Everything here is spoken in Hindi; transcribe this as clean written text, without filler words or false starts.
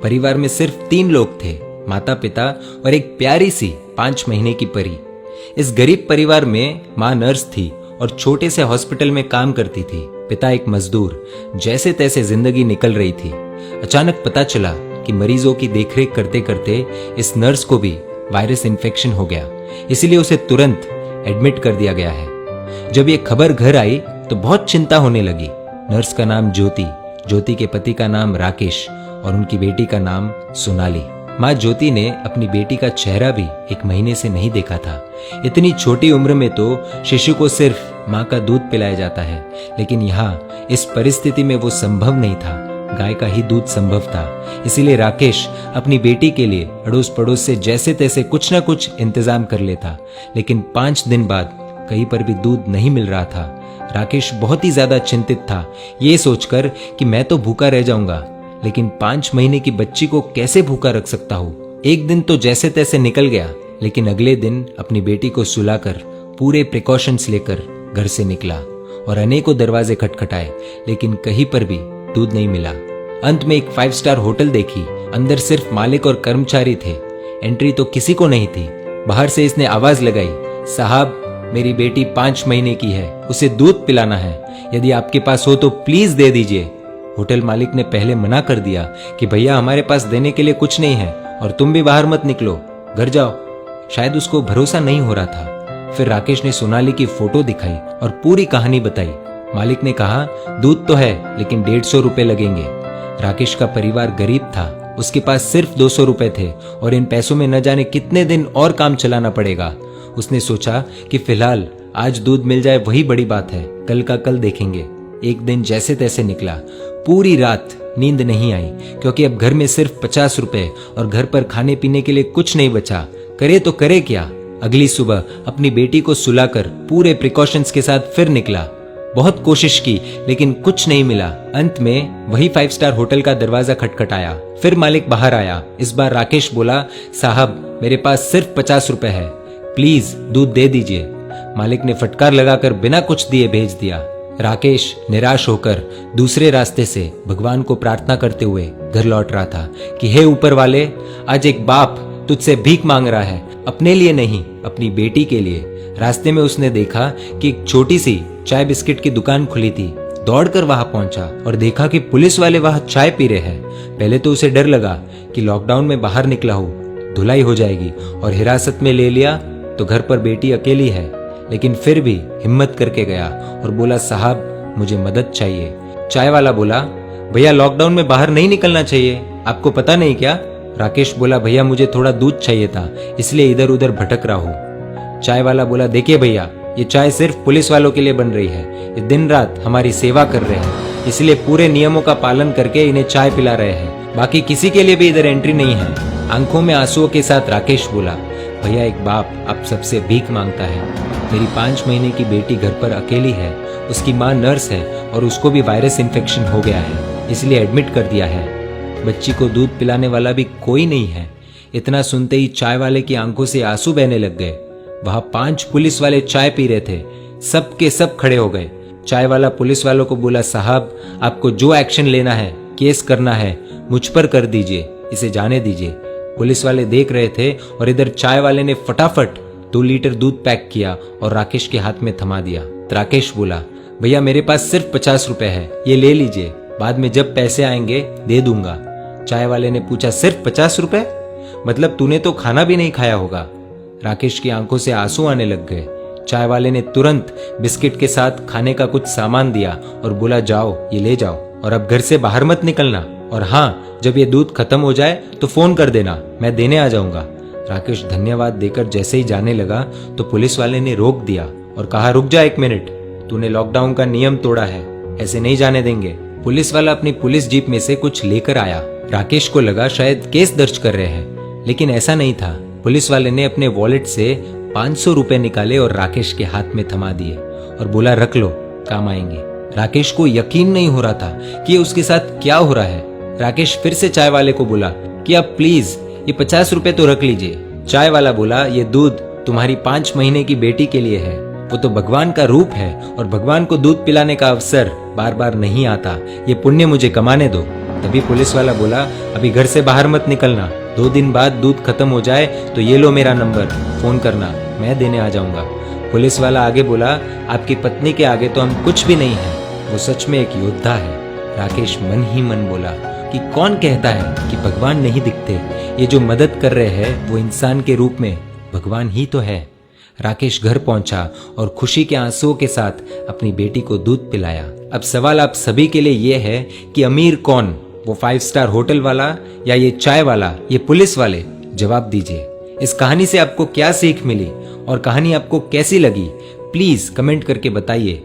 परिवार में सिर्फ 3 लोग थे, माता पिता और एक प्यारी सी 5 महीने की परी। इस गरीब परिवार में माँ नर्स थी और छोटे से हॉस्पिटल में काम करती थी। पिता एक मजदूर। जैसे तैसे जिंदगी निकल रही थी। अचानक पता चला कि मरीजों की देखरेख करते करते इस नर्स को भी वायरस इन्फेक्शन हो गया, इसीलिए उसे तुरंत एडमिट कर दिया गया है। जब ये खबर घर आई तो बहुत चिंता होने लगी। नर्स का नाम ज्योति, ज्योति के पति का नाम राकेश और उनकी बेटी का नाम सोनाली। माँ ज्योति ने अपनी बेटी का चेहरा भी 1 महीने से नहीं देखा था। इतनी छोटी उम्र में तो शिशु को सिर्फ माँ का दूध पिलाया जाता है, लेकिन यहाँ इस परिस्थिति में वो संभव नहीं था। गाय का ही दूध संभव था। इसीलिए राकेश अपनी बेटी के लिए अड़ोस पड़ोस से जैसे तैसे कुछ ना कुछ इंतजाम कर लेता, लेकिन 5 दिन बाद कहीं पर भी दूध नहीं मिल रहा था। राकेश बहुत ही ज्यादा चिंतित था, ये सोचकर कि मैं तो भूखा रह जाऊंगा, लेकिन 5 महीने की बच्ची को कैसे भूखा रख सकता हूँ। एक दिन तो जैसे तैसे निकल गया, लेकिन अगले दिन अपनी बेटी को सुलाकर पूरे प्रिकॉशंस लेकर घर से निकला और अनेकों दरवाजे खटखटाए, लेकिन कहीं पर भी दूध नहीं मिला। अंत में एक 5 स्टार होटल देखी। अंदर सिर्फ मालिक और कर्मचारी थे। एंट्री तो किसी को नहीं थी। बाहर से इसने आवाज लगाई, साहब मेरी बेटी 5 महीने की है, उसे दूध पिलाना है, यदि आपके पास हो तो प्लीज दे दीजिए। होटल मालिक ने पहले मना कर दिया कि भैया हमारे पास देने के लिए कुछ नहीं है और तुम भी बाहर मत निकलो, घर जाओ। शायद उसको भरोसा नहीं हो रहा था। फिर राकेश ने सोनाली की फोटो दिखाई और पूरी कहानी बताई। मालिक ने कहा दूध तो है लेकिन 150 रुपए लगेंगे। राकेश का परिवार गरीब था, उसके पास सिर्फ 200 रुपए थे और इन पैसों में न जाने कितने दिन और काम चलाना पड़ेगा। उसने सोचा कि फिलहाल आज दूध मिल जाए वही बड़ी बात है, कल का कल देखेंगे। एक दिन जैसे तैसे निकला। पूरी रात नींद नहीं आई, क्योंकि अब घर में सिर्फ 50 रुपए और घर पर खाने पीने के लिए कुछ नहीं बचा। करे तो करे क्या। अगली सुबह अपनी बेटी को सुलाकर पूरे प्रिकॉशंस के साथ फिर निकला। बहुत कोशिश की लेकिन कुछ नहीं मिला। अंत में वही 5 स्टार होटल का दरवाजा खटखटाया। फिर मालिक बाहर आया। इस बार राकेश बोला, साहब मेरे पास सिर्फ 50 रुपए है, प्लीज दूध दे दीजिए। मालिक ने फटकार लगाकर बिना कुछ दिए भेज दिया। राकेश निराश होकर दूसरे रास्ते से भगवान को प्रार्थना करते हुए घर लौट रहा था कि हे ऊपर वाले, आज एक बाप तुझसे भीख मांग रहा है, अपने लिए नहीं अपनी बेटी के लिए। रास्ते में उसने देखा कि एक छोटी सी चाय बिस्किट की दुकान खुली थी। दौड़कर वहां पहुंचा और देखा कि पुलिस वाले वहां चाय पी रहे हैं। पहले तो उसे डर लगा कि लॉकडाउन में बाहर निकला हूं, धुलाई हो जाएगी और हिरासत में ले लिया तो घर पर बेटी अकेली है, लेकिन फिर भी हिम्मत करके गया और बोला, साहब मुझे मदद चाहिए। चाय वाला बोला, भैया लॉकडाउन में बाहर नहीं निकलना चाहिए, आपको पता नहीं क्या। राकेश बोला, भैया मुझे थोड़ा दूध चाहिए था, इसलिए इधर उधर भटक रहा हूँ। चाय वाला बोला, देखिए भैया, ये चाय सिर्फ पुलिस वालों के लिए बन रही है, ये दिन रात हमारी सेवा कर रहे हैं, इसलिए पूरे नियमों का पालन करके इन्हें चाय पिला रहे हैं, बाकी किसी के लिए भी इधर एंट्री नहीं है। आंखों में आंसुओं के साथ राकेश बोला, भैया एक बाप आप सबसे भीख मांगता है, मेरी 5 महीने की बेटी घर पर अकेली है, उसकी माँ नर्स है और उसको भी वायरस इन्फेक्शन हो गया है, इसलिए एडमिट कर दिया है। बच्ची को दूध पिलाने वाला भी कोई नहीं है। इतना सुनते ही चाय वाले की आंखों से आंसू बहने लग गए। वहां 5 पुलिस वाले चाय पी रहे थे। सब के सब खड़े हो गए। चाय वाला पुलिस वालों को बोला, साहब आपको जो एक्शन लेना है, केस करना है, मुझ पर कर दीजिए, इसे जाने दीजिए। पुलिस वाले देख रहे थे और इधर चाय वाले ने फटाफट 2 लीटर दूध पैक किया और राकेश के हाथ में थमा दिया। राकेश बोला, भैया मेरे पास सिर्फ 50 रुपए है, ये ले लीजिए, बाद में जब पैसे आएंगे दे दूंगा। चाय वाले ने पूछा, सिर्फ 50 रुपए? मतलब तूने तो खाना भी नहीं खाया होगा। राकेश की आंखों से आंसू आने लग गए। चाय वाले ने तुरंत बिस्किट के साथ खाने का कुछ सामान दिया और बोला, जाओ ये ले जाओ और अब घर से बाहर मत निकलना, और हाँ जब ये दूध खत्म हो जाए तो फोन कर देना, मैं देने आ जाऊंगा। राकेश धन्यवाद देकर जैसे ही जाने लगा तो पुलिस वाले ने रोक दिया और कहा, रुक जा 1 मिनट, तूने लॉकडाउन का नियम तोड़ा है, ऐसे नहीं जाने देंगे। पुलिस वाला अपनी पुलिस जीप में से कुछ लेकर आया। राकेश को लगा शायद केस दर्ज कर रहे हैं, लेकिन ऐसा नहीं था। पुलिस वाले ने अपने वॉलेट से 500 रुपए निकाले और राकेश के हाथ में थमा दिए और बोला, रख लो, काम आएंगे। राकेश को यकीन नहीं हो रहा था कि ये उसके साथ क्या हो रहा है। राकेश फिर से चाय वाले को बोला कि आप प्लीज ये 50 रुपए तो रख लीजिए। चाय वाला बोला, ये दूध तुम्हारी 5 महीने की बेटी के लिए है, वो तो भगवान का रूप है और भगवान को दूध पिलाने का अवसर बार बार नहीं आता, ये पुण्य मुझे कमाने दो। तभी पुलिस वाला बोला, अभी घर से बाहर मत निकलना, 2 दिन बाद दूध खत्म हो जाए तो ये लो मेरा नंबर, फोन करना, मैं देने आ जाऊंगा। पुलिस वाला आगे बोला, आपकी पत्नी के आगे तो हम कुछ भी नहीं है, वो सच में एक योद्धा है। राकेश मन ही मन बोला कि कौन कहता है कि भगवान नहीं दिखते, ये जो मदद कर रहे हैं वो इंसान के रूप में भगवान ही तो है। राकेश घर पहुंचा और खुशी के आंसुओं के साथ अपनी बेटी को दूध पिलाया। अब सवाल आप सभी के लिए ये है कि अमीर कौन, वो 5 स्टार होटल वाला या ये चाय वाला, ये पुलिस वाले? जवाब दीजिए। इस कहानी से आपको क्या सीख मिली और कहानी आपको कैसी लगी, प्लीज कमेंट करके बताइए।